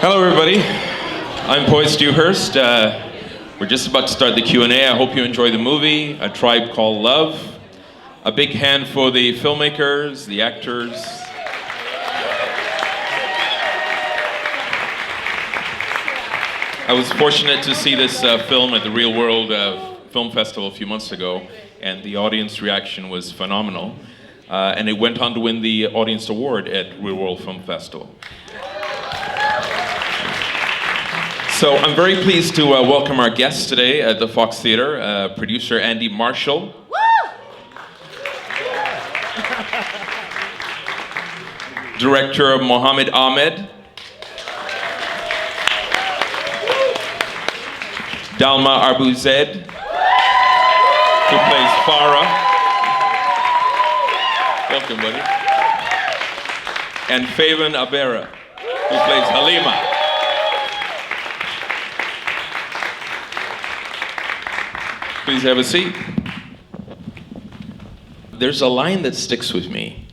Hello, everybody. I'm Powys Dewhurst. We're just about to start the Q&A. I hope you enjoy the movie, A Tribe Called Love. A big hand for the filmmakers, the actors. I was fortunate to see this film at the Real World Film Festival a few months ago, and the audience reaction was phenomenal. And it went on to win the Audience Award at Real World Film Festival. So I'm very pleased to welcome our guests today at the Fox Theatre, producer Andy Marshall. Woo! Director Mohamed Ahmed. Dalmar Abuzeid, who plays Farah. Welcome, buddy. And Faeven Abera, who plays Halima. Please have a seat. There's a line that sticks with me.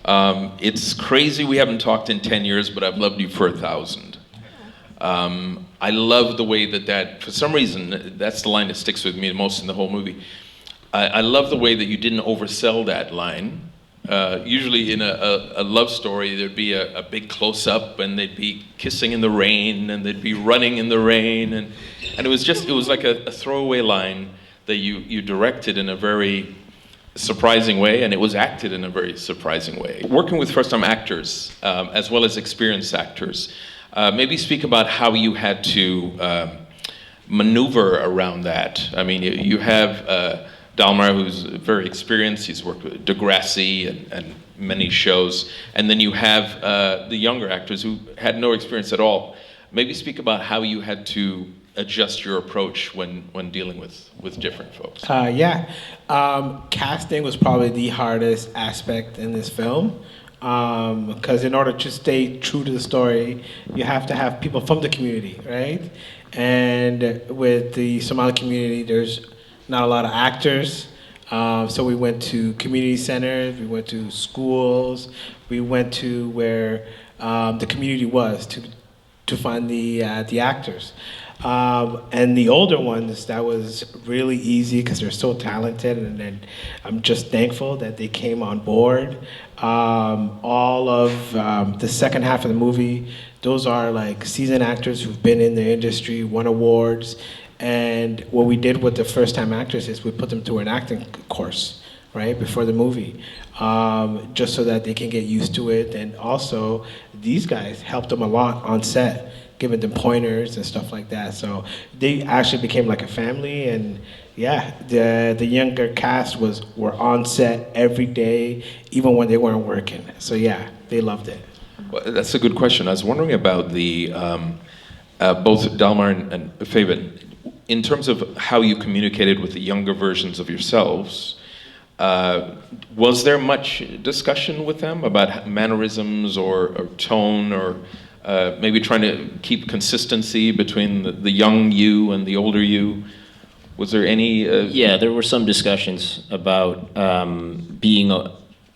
It's crazy we haven't talked in 10 years, but I've loved you for 1,000. I love the way that, for some reason, that's the line that sticks with me the most in the whole movie. I love the way that you didn't oversell that line. Usually in a love story, there'd be a big close-up, and they'd be kissing in the rain, and they'd be running in the rain, and it was like a throwaway line that you directed in a very surprising way, and it was acted in a very surprising way. Working with first-time actors, as well as experienced actors, maybe speak about how you had to maneuver around that. I mean, you have Dalmar, who's very experienced. He's worked with Degrassi and many shows. And then you have the younger actors who had no experience at all. Maybe speak about how you had to adjust your approach when dealing with different folks. Casting was probably the hardest aspect in this film. Because in order to stay true to the story, you have to have people from the community, right? And with the Somali community, there's not a lot of actors. So we went to community centers, we went to schools, we went to where the community was to find the actors. And the older ones, that was really easy because they're so talented, and then I'm just thankful that they came on board. All of the second half of the movie, those are like seasoned actors who've been in the industry, won awards, and what we did with the first-time actors is we put them through an acting course, right, before the movie, just so that they can get used to it. And also, these guys helped them a lot on set, giving them pointers and stuff like that. So they actually became like a family, and yeah, the younger cast were on set every day, even when they weren't working. So yeah, they loved it. Well, that's a good question. I was wondering about the both Dalmar and Faeven. In terms of how you communicated with the younger versions of yourselves, was there much discussion with them about mannerisms or tone, or maybe trying to keep consistency between the young you and the older you? Was there any... Yeah, there were some discussions about being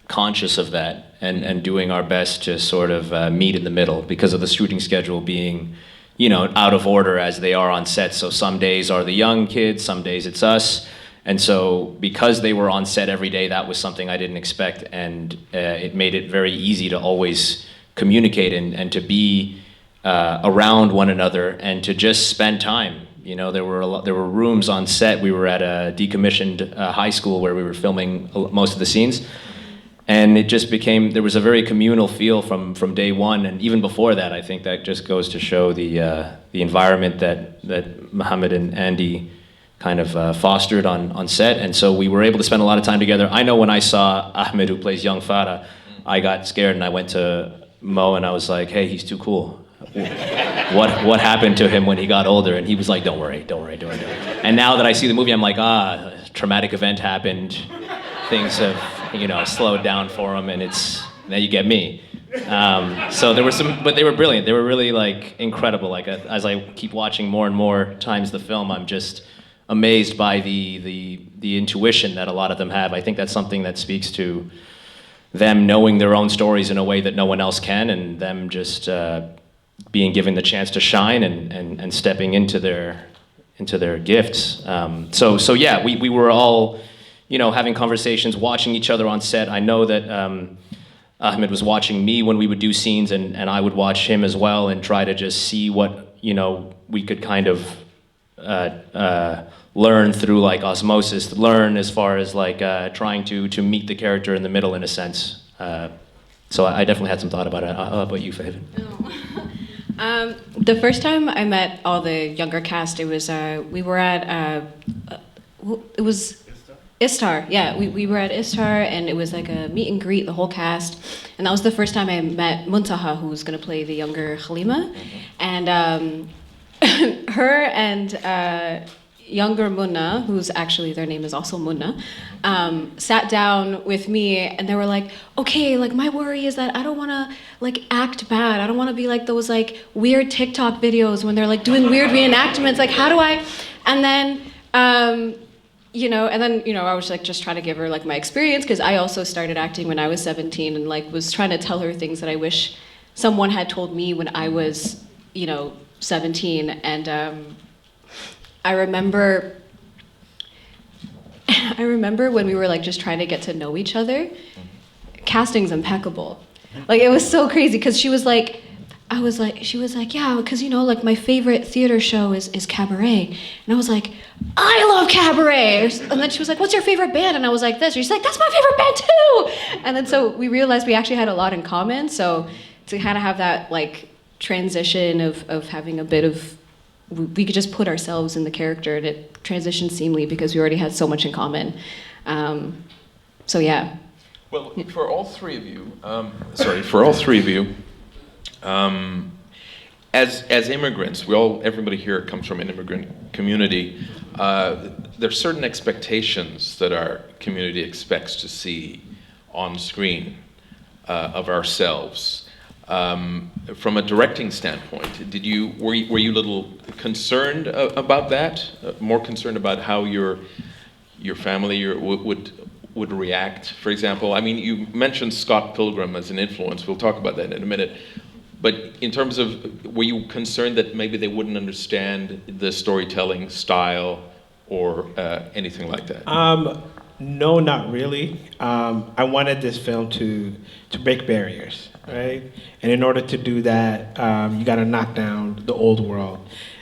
conscious of that and doing our best to sort of meet in the middle because of the shooting schedule being, out of order as they are on set. So some days are the young kids, some days it's us. And so because they were on set every day, that was something I didn't expect. And it made it very easy to always communicate and to be around one another and to just spend time. There were rooms on set. We were at a decommissioned high school where we were filming most of the scenes. And it just there was a very communal feel from day one, and even before that. I think that just goes to show the environment that Mohamed and Andy kind of fostered on set. And so we were able to spend a lot of time together. I know when I saw Ahmed, who plays young Farah, I got scared and I went to Mo and I was like, hey, he's too cool. What happened to him when he got older? And he was like, don't worry. And now that I see the movie, I'm like, a traumatic event happened. Things have, slowed down for him, and now you get me. So there were but they were brilliant. They were really incredible. As I keep watching more and more times the film, I'm just amazed by the intuition that a lot of them have. I think that's something that speaks to them knowing their own stories in a way that no one else can, and them just being given the chance to shine and stepping into their gifts. So yeah, we were all, having conversations, watching each other on set. I know that Ahmed was watching me when we would do scenes, and I would watch him as well and try to just see what, we could kind of learn through like osmosis, learn as far as like trying to meet the character in the middle in a sense. So I definitely had some thought about it. How about you, Faeven? The first time I met all the younger cast, it was we were at it was Istar. Yeah, we were at Istar, and it was like a meet and greet, the whole cast. And that was the first time I met Muntaha, who was going to play the younger Halima, and her and younger Munna, who's actually, their name is also Munna, sat down with me, and they were like, okay, like my worry is that I don't want to like act bad. I don't want to be like those like weird TikTok videos when they're like doing weird reenactments. Like, how do I? And then, I was like just trying to give her like my experience, because I also started acting when I was 17, and like was trying to tell her things that I wish someone had told me when I was, 17. And I remember when we were like just trying to get to know each other, casting's impeccable. Like it was so crazy, because she was like, yeah, because like my favorite theater show is Cabaret. And I was like, I love Cabaret. And then she was like, what's your favorite band? And I was like this. And she's like, that's my favorite band too. And then so we realized we actually had a lot in common. So to kind of have that like transition of having a bit of, we could just put ourselves in the character, and it transitioned seamlessly because we already had so much in common. So yeah. Well, for all three of you, as immigrants, everybody here comes from an immigrant community. There's certain expectations that our community expects to see on screen of ourselves. From a directing standpoint, were you a little concerned about that? More concerned about how your family would react, for example? I mean, you mentioned Scott Pilgrim as an influence. We'll talk about that in a minute. But in terms of, were you concerned that maybe they wouldn't understand the storytelling style or anything like that? No, not really. I wanted this film to break barriers, right? And in order to do that, you got to knock down the old world.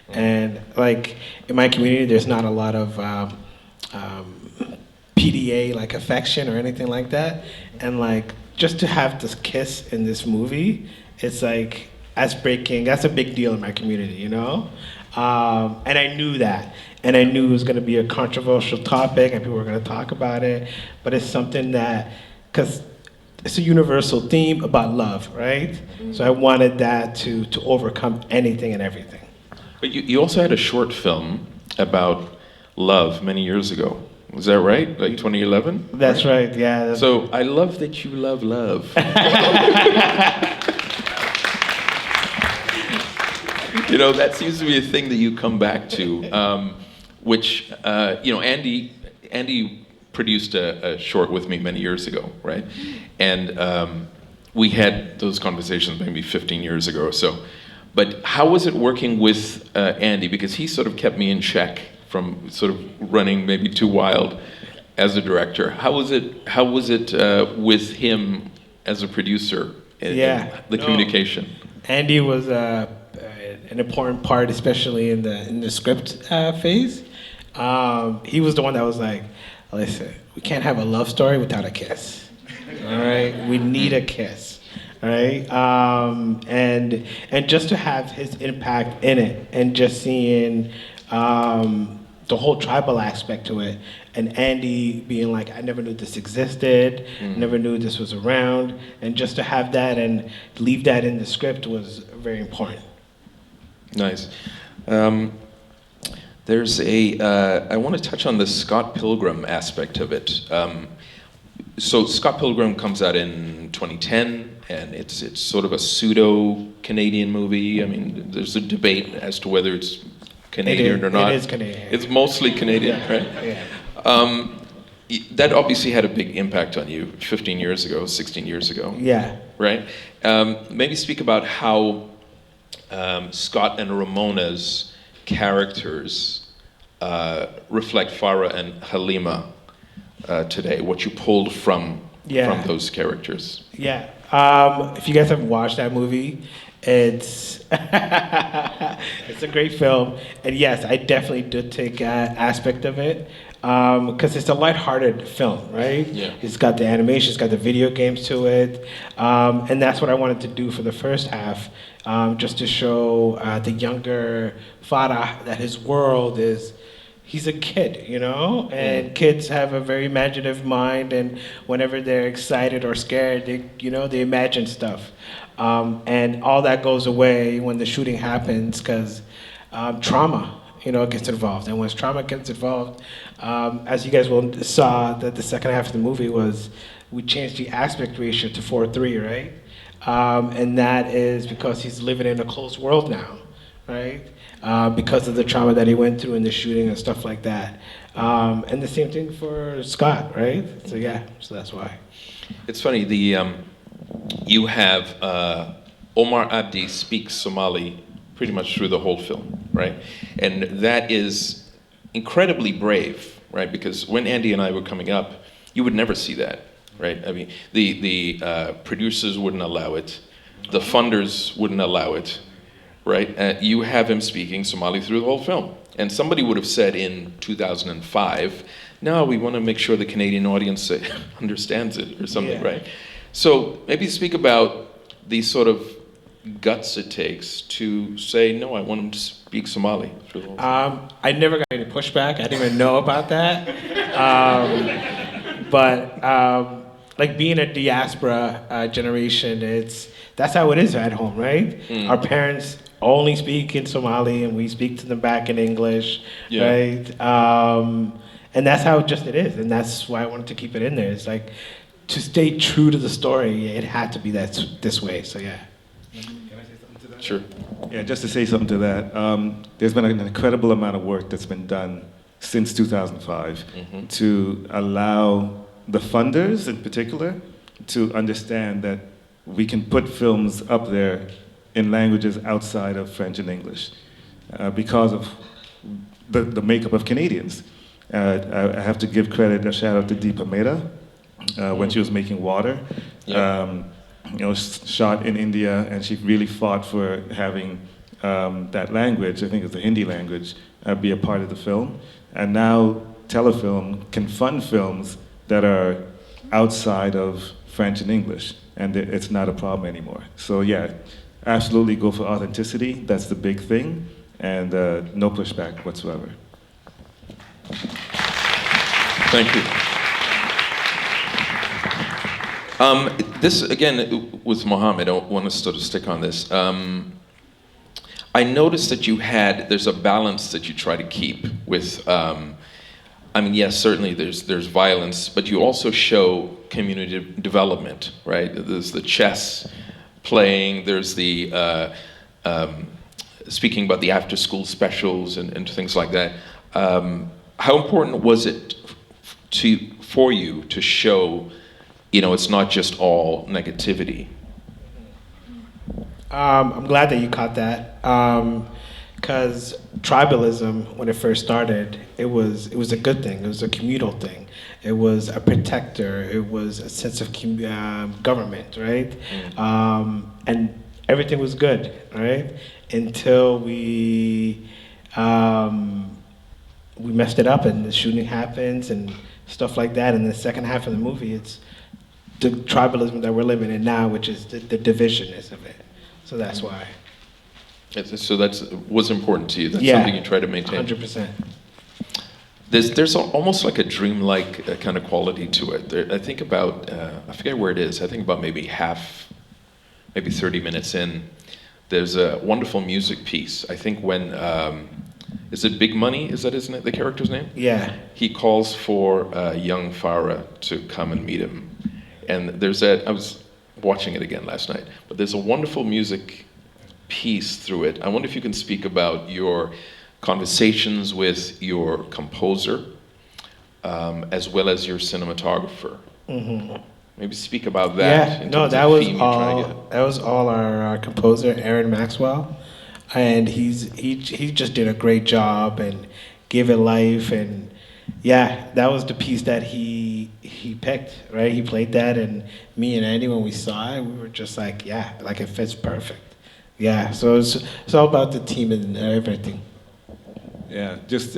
And like in my community, there's not a lot of PDA like affection or anything like that. And like just to have this kiss in this movie, it's like that's a big deal in my community, And I knew that. And I knew it was going to be a controversial topic and people were going to talk about it. But it's something that, because it's a universal theme about love, right? Mm-hmm. So I wanted that to overcome anything and everything. But you also had a short film about love many years ago. Was that right? Like 2011? That's right, yeah. So I love that you love love. That seems to be a thing that you come back to, which, Andy produced a short with me many years ago, right? And we had those conversations maybe 15 years ago or so. But how was it working with Andy? Because he sort of kept me in check from sort of running maybe too wild as a director. How was it with him as a producer in the communication? Andy was an important part, especially in the script phase. He was the one that was like, listen, we can't have a love story without a kiss. All right, we need a kiss. All right, and just to have his impact in it, and just seeing the whole tribal aspect to it, and Andy being like, I never knew this existed, never knew this was around, and just to have that and leave that in the script was very important. Nice. There's I want to touch on the Scott Pilgrim aspect of it. So Scott Pilgrim comes out in 2010, and it's sort of a pseudo-Canadian movie. I mean, there's a debate as to whether it's Canadian or not. It is Canadian. It's mostly Canadian, right? Yeah. That obviously had a big impact on you 15 years ago, 16 years ago. Yeah. Right? Maybe speak about how Scott and Ramona's characters reflect Farah and Halima today? What you pulled from those characters? Yeah. If you guys haven't watched that movie, it's it's a great film, and yes, I definitely did take an aspect of it because it's a lighthearted film, right? Yeah. It's got the animation, it's got the video games to it, and that's what I wanted to do for the first half, just to show the younger Farah that his world is. He's a kid, you know, and kids have a very imaginative mind, and whenever they're excited or scared, they imagine stuff, and all that goes away when the shooting happens because trauma, gets involved, and when trauma gets involved, as you guys saw, that the second half of the movie was we changed the aspect ratio to 4:3, right, and that is because he's living in a closed world now, right. Because of the trauma that he went through in the shooting and stuff like that. And the same thing for Scott, right? So that's why. It's funny, you have Omar Abdi speaks Somali pretty much through the whole film, right? And that is incredibly brave, right? Because when Andy and I were coming up, you would never see that, right? I mean, the producers wouldn't allow it, the funders wouldn't allow it, right? You have him speaking Somali through the whole film. And somebody would have said in 2005, no, we want to make sure the Canadian audience understands it or something, right? So maybe speak about the sort of guts it takes to say, no, I want him to speak Somali through the whole film. I never got any pushback. I didn't even know about that. Like being a diaspora generation, that's how it is at home, right? Our parents only speak in Somali, and we speak to them back in English, right? And that's how just it is, and that's why I wanted to keep it in there. It's like to stay true to the story, it had to be this way. So yeah. Can I say something to that? Sure. Yeah, just to say something to that, there's been an incredible amount of work that's been done since 2005 to allow the funders in particular to understand that we can put films up there in languages outside of French and English because of the makeup of Canadians. I have to give credit, a shout out to Deepa Mehta when she was making Water. Shot in India, and she really fought for having that language, I think it's the Hindi language, be a part of the film. And now Telefilm can fund films that are outside of French and English, and it's not a problem anymore. So yeah, absolutely go for authenticity. That's the big thing, and no pushback whatsoever. Thank you. This, again, with Mohamed, I want to sort of stick on this. I noticed that there's a balance that you try to keep with, yes, certainly there's violence, but you also show community development, right? There's the chess playing, there's the speaking about the after-school specials and things like that. How important was it for you to show, it's not just all negativity? I'm glad that you caught that, because tribalism, when it first started, it was a good thing. It was a communal thing. It was a protector. It was a sense of government, right? And everything was good, right? Until we messed it up, and the shooting happens and stuff like that. And the second half of the movie, it's the tribalism that we're living in now, which is the divisionness of it. So that's why. So that's what's important to you. That's something you try to maintain. 100%. There's almost like a dreamlike kind of quality to it. I think about, I forget where it is. I think about maybe 30 minutes in. There's a wonderful music piece. I think when, is it Big Money? Is that the character's name? Yeah. He calls for young Farah to come and meet him. And I was watching it again last night, but there's a wonderful music piece through it. I wonder if you can speak about your conversations with your composer, as well as your cinematographer. Maybe speak about that. Yeah, no, that was all our composer, Aaron Maxwell. and he just did a great job and gave it life. And yeah, that was the piece that he picked, right? He played that, and me and Andy, when we saw it, we were just like, yeah, like it fits perfect. Yeah, so it's all about the team and everything. Yeah,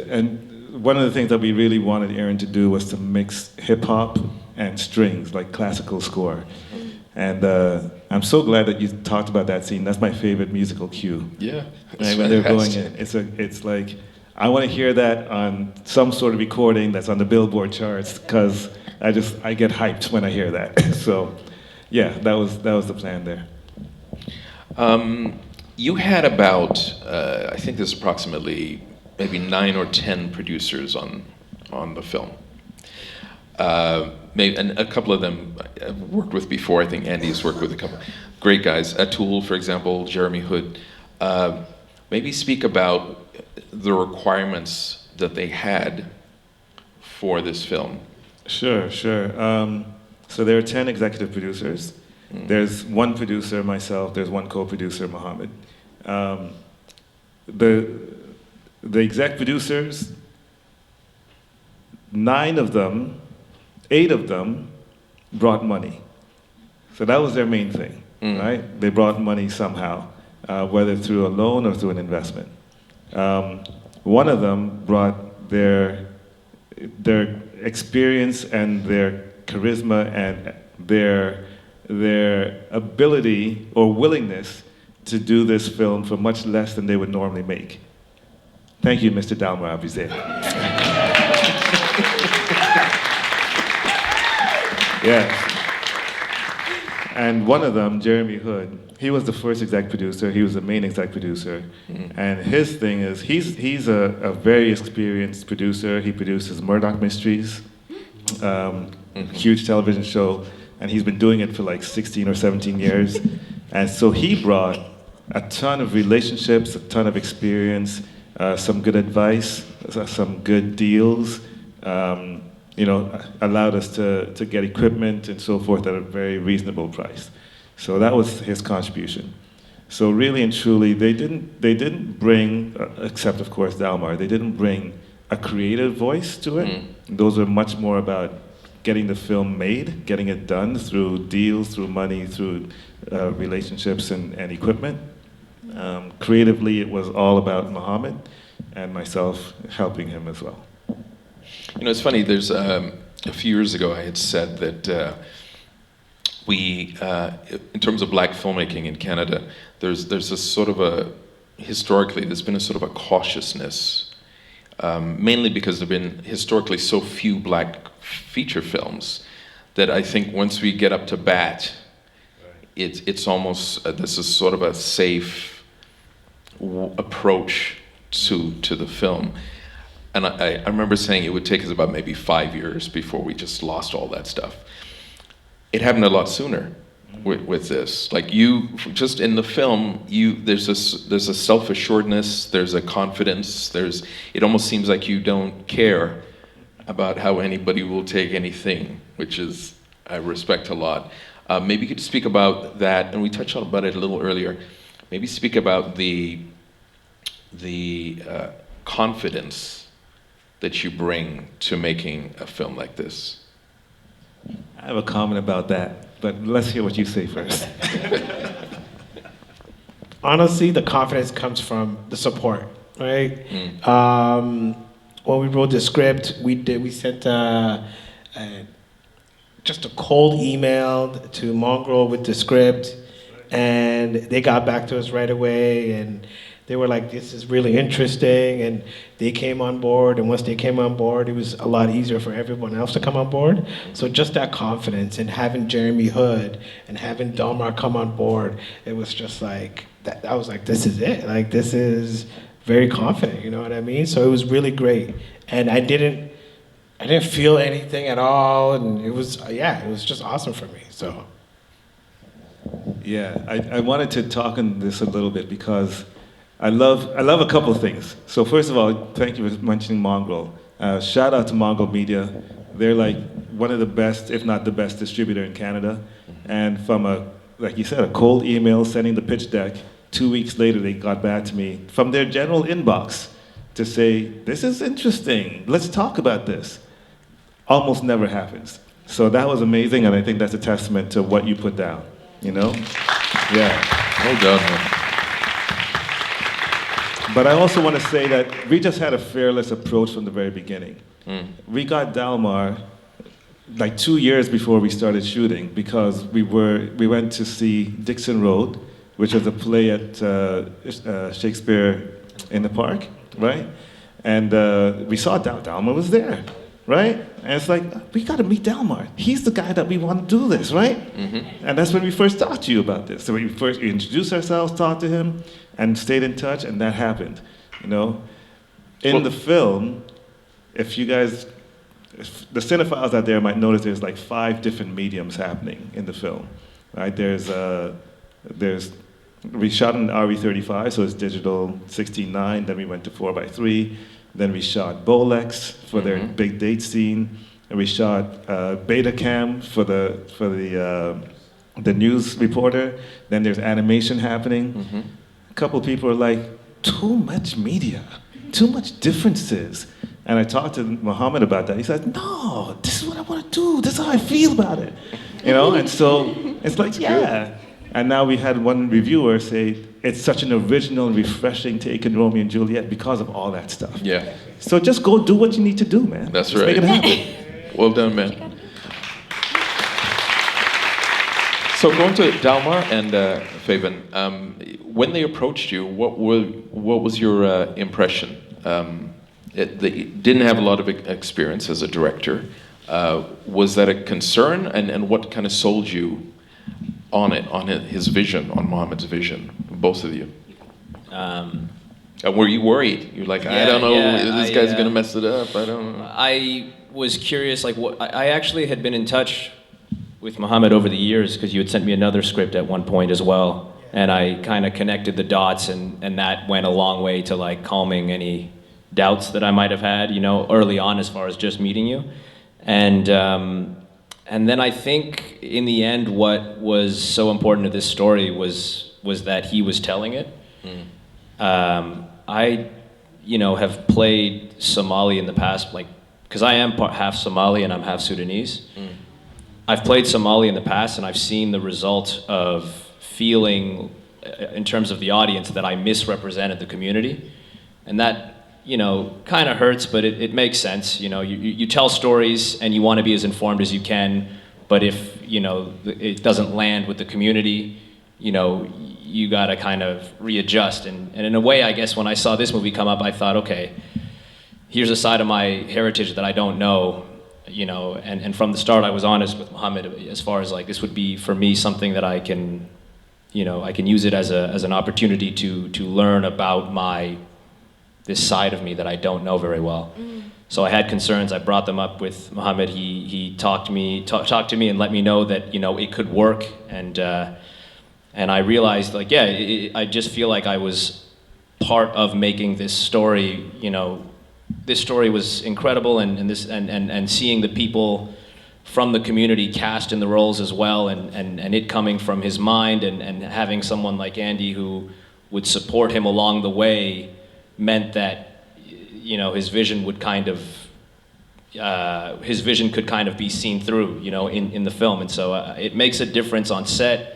and one of the things that we really wanted Aaron to do was to mix hip hop and strings, like classical score. And I'm so glad that you talked about that scene. That's my favorite musical cue. Yeah. Right, when they're going in, it's like, I want to hear that on some sort of recording that's on the Billboard charts, because I get hyped when I hear that. So, yeah, that was the plan there. You had about, I think there's approximately maybe 9 or 10 producers on the film. And a couple of them I've worked with before. I think Andy's worked with a couple great guys. Atul, for example, Jeremy Hood. Maybe speak about the requirements that they had for this film. Sure. So there are 10 executive producers. There's one producer, myself. There's one co-producer, Mohamed. The exec producers, 8 of them brought money. So that was their main thing, right? They brought money somehow, whether through a loan or through an investment. One of them brought their experience and their charisma and their ability or willingness to do this film for much less than they would normally make. Thank you, Mr. Dalmar, Abuzeid. Yeah. And one of them, Jeremy Hood, he was the first exec producer. He was the main exec producer. And his thing is, he's a very experienced producer. He produces Murdoch Mysteries, huge television show, and he's been doing it for like 16 or 17 years. And so he brought a ton of relationships, a ton of experience, some good advice, some good deals, allowed us to get equipment and so forth at a very reasonable price. So that was his contribution. So really and truly, they didn't bring, except of course Dalmar, they didn't bring a creative voice to it. Those are much more about getting the film made, getting it done through deals, through money, through relationships and equipment. Creatively, it was all about Mohamed and myself helping him as well. You know, it's funny, there's a few years ago I had said that we, in terms of black filmmaking in Canada, there's a sort of historically, there's been a sort of a cautiousness, mainly because there have been historically so few black feature films that I think once we get up to bat, it's almost, this is sort of a safe approach to the film. And I remember saying it would take us about maybe 5 years before we just lost all that stuff. It happened a lot sooner with this. Like you, just in the film, there's a self-assuredness, there's a confidence, it almost seems like you don't care about how anybody will take anything, which is, I respect a lot. Maybe you could speak about that, and we touched on about it a little earlier. Maybe speak about the confidence that you bring to making a film like this. I have a comment about that, but let's hear what you say first. Honestly, the confidence comes from the support, right? When we wrote the script, we sent just a cold email to Mongrel with the script, and they got back to us right away, and they were like, this is really interesting, and they came on board, and once they came on board, it was a lot easier for everyone else to come on board. So just that confidence, and having Jeremy Hood and having Dalmar come on board, it was just like, I was like, this is it. Like, this is very confident, you know what I mean? So it was really great. And I didn't feel anything at all, and it was just awesome for me, so. Yeah, I wanted to talk on this a little bit because I love a couple of things. So first of all, thank you for mentioning Mongrel. Shout out to Mongrel Media. They're like one of the best, if not the best distributor in Canada. And from like you said, a cold email, sending the pitch deck, 2 weeks later, they got back to me from their general inbox to say, this is interesting, let's talk about this. Almost never happens. So that was amazing, and I think that's a testament to what you put down, you know? Yeah. Well done, man. But I also want to say that we just had a fearless approach from the very beginning. We got Dalmar like 2 years before we started shooting because we went to see Dixon Road, which was a play at Shakespeare in the Park, right? And we saw Dalmar was there, right? And it's like, we got to meet Dalmar. He's the guy that we want to do this, right? And that's when we first talked to you about this. So we introduced ourselves, talked to him, and stayed in touch, and that happened, you know? In the film, if the cinephiles out there might notice there's like 5 different mediums happening in the film, right? We shot in RE35, so it's digital 16:9, then we went to 4:3, then we shot Bolex for their big date scene, and we shot Betacam for the news reporter, then there's animation happening. A couple people are like, too much media, too much differences. And I talked to Mohamed about that. He said, no, this is what I want to do. This is how I feel about it. You know, and so it's like, yeah. And now we had one reviewer say, it's such an original and refreshing take in Romeo and Juliet because of all that stuff. Yeah. So just go do what you need to do, man. That's just right. Make it happen. Well done, man. So going to Dalmar and Faeven, when they approached you, what was your impression? They didn't have a lot of experience as a director. Was that a concern? And what kind of sold you on his vision, on Mohamed's vision, both of you? Were you worried? You're like, I don't know, this guy's going to mess it up. I don't know. I was curious, like, I actually had been in touch with Mohamed over the years because you had sent me another script at one point as well. And I kind of connected the dots, and that went a long way to like calming any doubts that I might have had, you know, early on as far as just meeting you. And then I think in the end, what was so important to this story was that he was telling it. I, you know, have played Somali in the past, like, because I am half Somali and I'm half Sudanese. I've played Somali in the past, and I've seen the result of feeling, in terms of the audience, that I misrepresented the community. And that, you know, kind of hurts, but it makes sense. You know, you tell stories and you want to be as informed as you can, but if, you know, it doesn't land with the community, you know, you got to kind of readjust. And in a way, I guess, when I saw this movie come up, I thought, okay, here's a side of my heritage that I don't know, you know, and from the start I was honest with Mohamed as far as like, this would be for me something that I can, you know, I can use it as an opportunity to learn about this side of me that I don't know very well. So I had concerns. I brought them up with Mohamed. He talked to me and let me know that, you know, it could work. And I realized, like, yeah, I just feel like I was part of making this story. You know, this story was incredible, and seeing the people from the community cast in the roles as well, and it coming from his mind, and having someone like Andy who would support him along the way meant that, you know, his vision could kind of be seen through, you know, in the film. And so it makes a difference on set.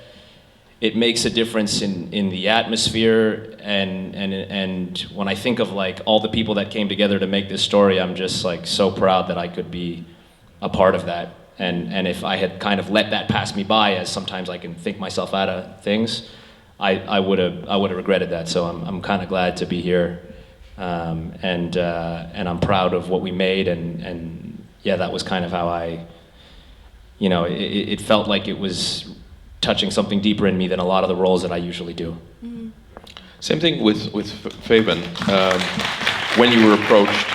It makes a difference in the atmosphere, and when I think of like all the people that came together to make this story, I'm just like so proud that I could be a part of that. And if I had kind of let that pass me by, as sometimes I can think myself out of things, I would have regretted that. So I'm kind of glad to be here, and I'm proud of what we made, and yeah, that was kind of how I, you know, it felt like it was touching something deeper in me than a lot of the roles that I usually do. Same thing with Faeven. When you were approached,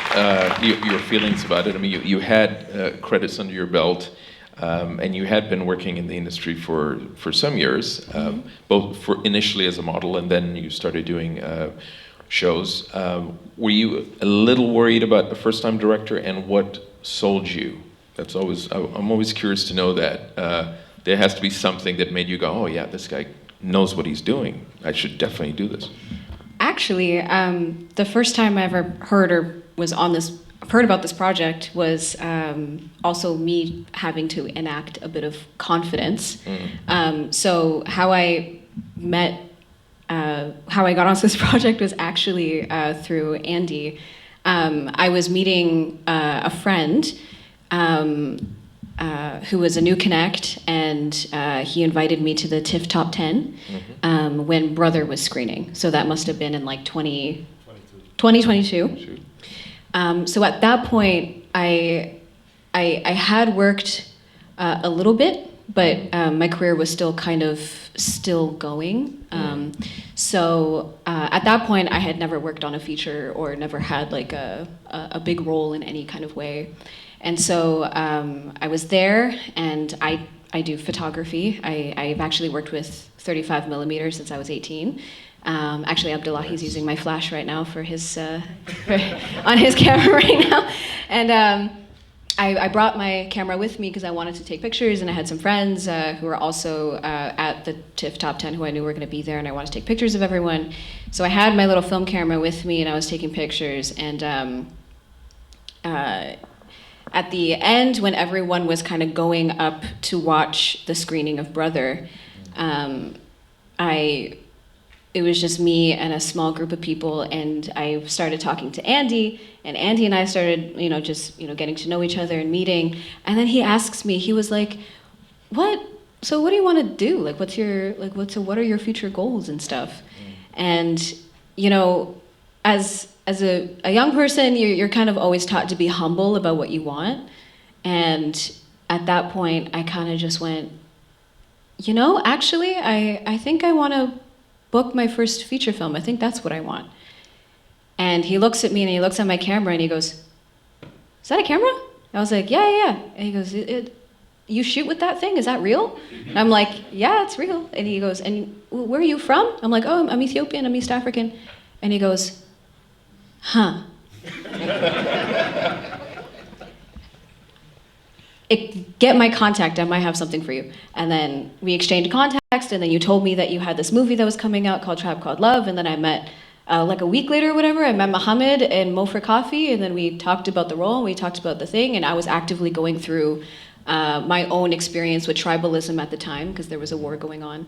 your feelings about it. I mean, you had credits under your belt, and you had been working in the industry for some years, both initially as a model, and then you started doing shows. Were you a little worried about a first-time director, and what sold you? I'm always curious to know that. There has to be something that made you go, oh yeah, this guy knows what he's doing. I should definitely do this. Actually, the first time I ever heard about this project was also me having to enact a bit of confidence. So how I got onto this project was actually through Andy. I was meeting a friend who was a new connect, and he invited me to the TIFF Top 10 when Brother was screening. So that must have been in like 2022. So at that point, I had worked a little bit, but my career was still kind of still going. So at that point, I had never worked on a feature or never had like a big role in any kind of way. And so I was there, and I do photography. I've actually worked with 35 millimeters since I was 18. Actually, Abdullah, he's using my flash right now for his on his camera right now. And I brought my camera with me because I wanted to take pictures, and I had some friends who were also at the TIFF Top 10 who I knew were going to be there, and I wanted to take pictures of everyone. So I had my little film camera with me, and I was taking pictures. And at the end, when everyone was kind of going up to watch the screening of Brother, it was just me and a small group of people, and I started talking to Andy, and Andy and I started, just getting to know each other and meeting. And then he asks me, he was like, what do you want to do? Like, what are your future goals and stuff? And, as a young person, you're kind of always taught to be humble about what you want. And at that point, I kind of just went, actually, I think I want to book my first feature film. I think that's what I want. And he looks at me and he looks at my camera and he goes, is that a camera? I was like, yeah. And he goes, you shoot with that thing? Is that real? And I'm like, yeah, it's real. And he goes, and where are you from? I'm like, oh, I'm Ethiopian, I'm East African. And he goes, huh. Get my contact, I might have something for you. And then we exchanged context, and then you told me that you had this movie that was coming out called Tribe Called Love, and then I met, like a week later or whatever, I met Mohamed and Mo for coffee, and then we talked about the role, and we talked about the thing, and I was actively going through my own experience with tribalism at the time, because there was a war going on.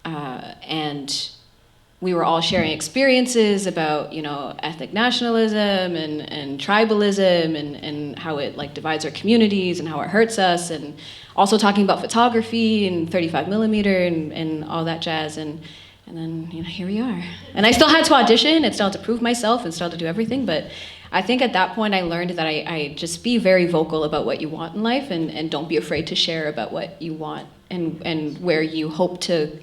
And we were all sharing experiences about, ethnic nationalism and tribalism and how it like divides our communities and how it hurts us, and also talking about photography and 35 millimeter and all that jazz. And then, here we are. And I still had to audition and still had to prove myself and still had to do everything. But I think at that point I learned that I just be very vocal about what you want in life, and don't be afraid to share about what you want and where you hope to,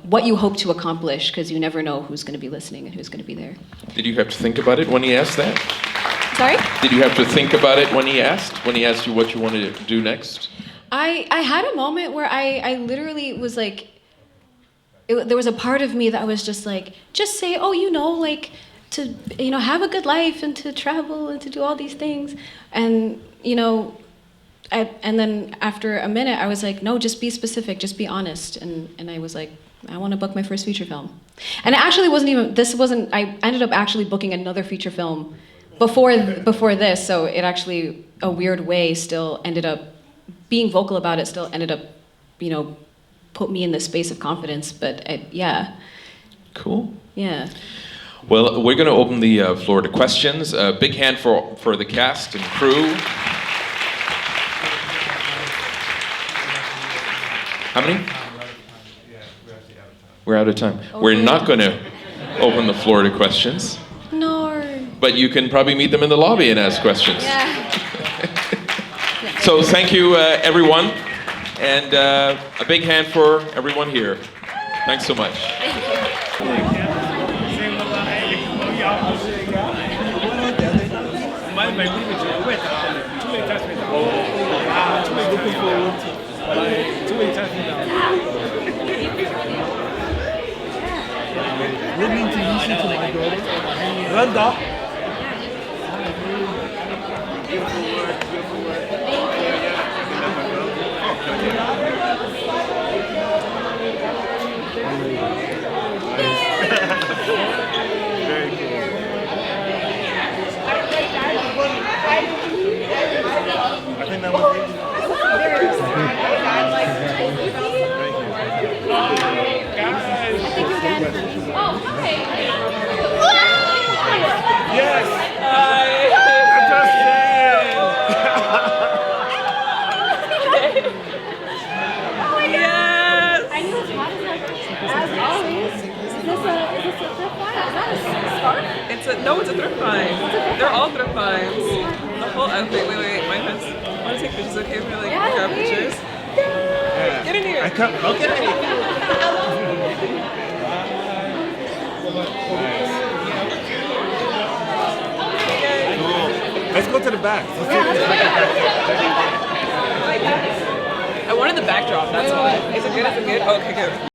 what you hope to accomplish, because you never know who's going to be listening and who's going to be there. Did you have to think about it when he asked that? Sorry? Did you have to think about it when he asked you what you wanted to do next? I had a moment where I literally was like, there was a part of me that was just like, just say, to, have a good life and to travel and to do all these things. And, and then after a minute, I was like, no, just be specific, just be honest. And I was like, I want to book my first feature film. And it actually I ended up actually booking another feature film before this, so it actually, a weird way, still ended up, being vocal about it still ended up, put me in this space of confidence, but yeah. Cool. Yeah. Well, we're going to open the floor to questions. Big hand for the cast and crew. How many? We're out of time. Okay. We're not going to open the floor to questions. No. But you can probably meet them in the lobby and ask questions. Yeah. So thank you, everyone. And a big hand for everyone here. Thanks so much. Yes. I'm just saying. Yes. I knew it was as always. Is this a thrift find? Is that a scarf? It's a thrift find. They're all thrift finds. The whole outfit. Wait. My husband. Want to take pictures? Okay, if we like grab pictures. Get in here. Okay. Let's go to the back. I wanted the backdrop. That's why. Is it good? Okay, good.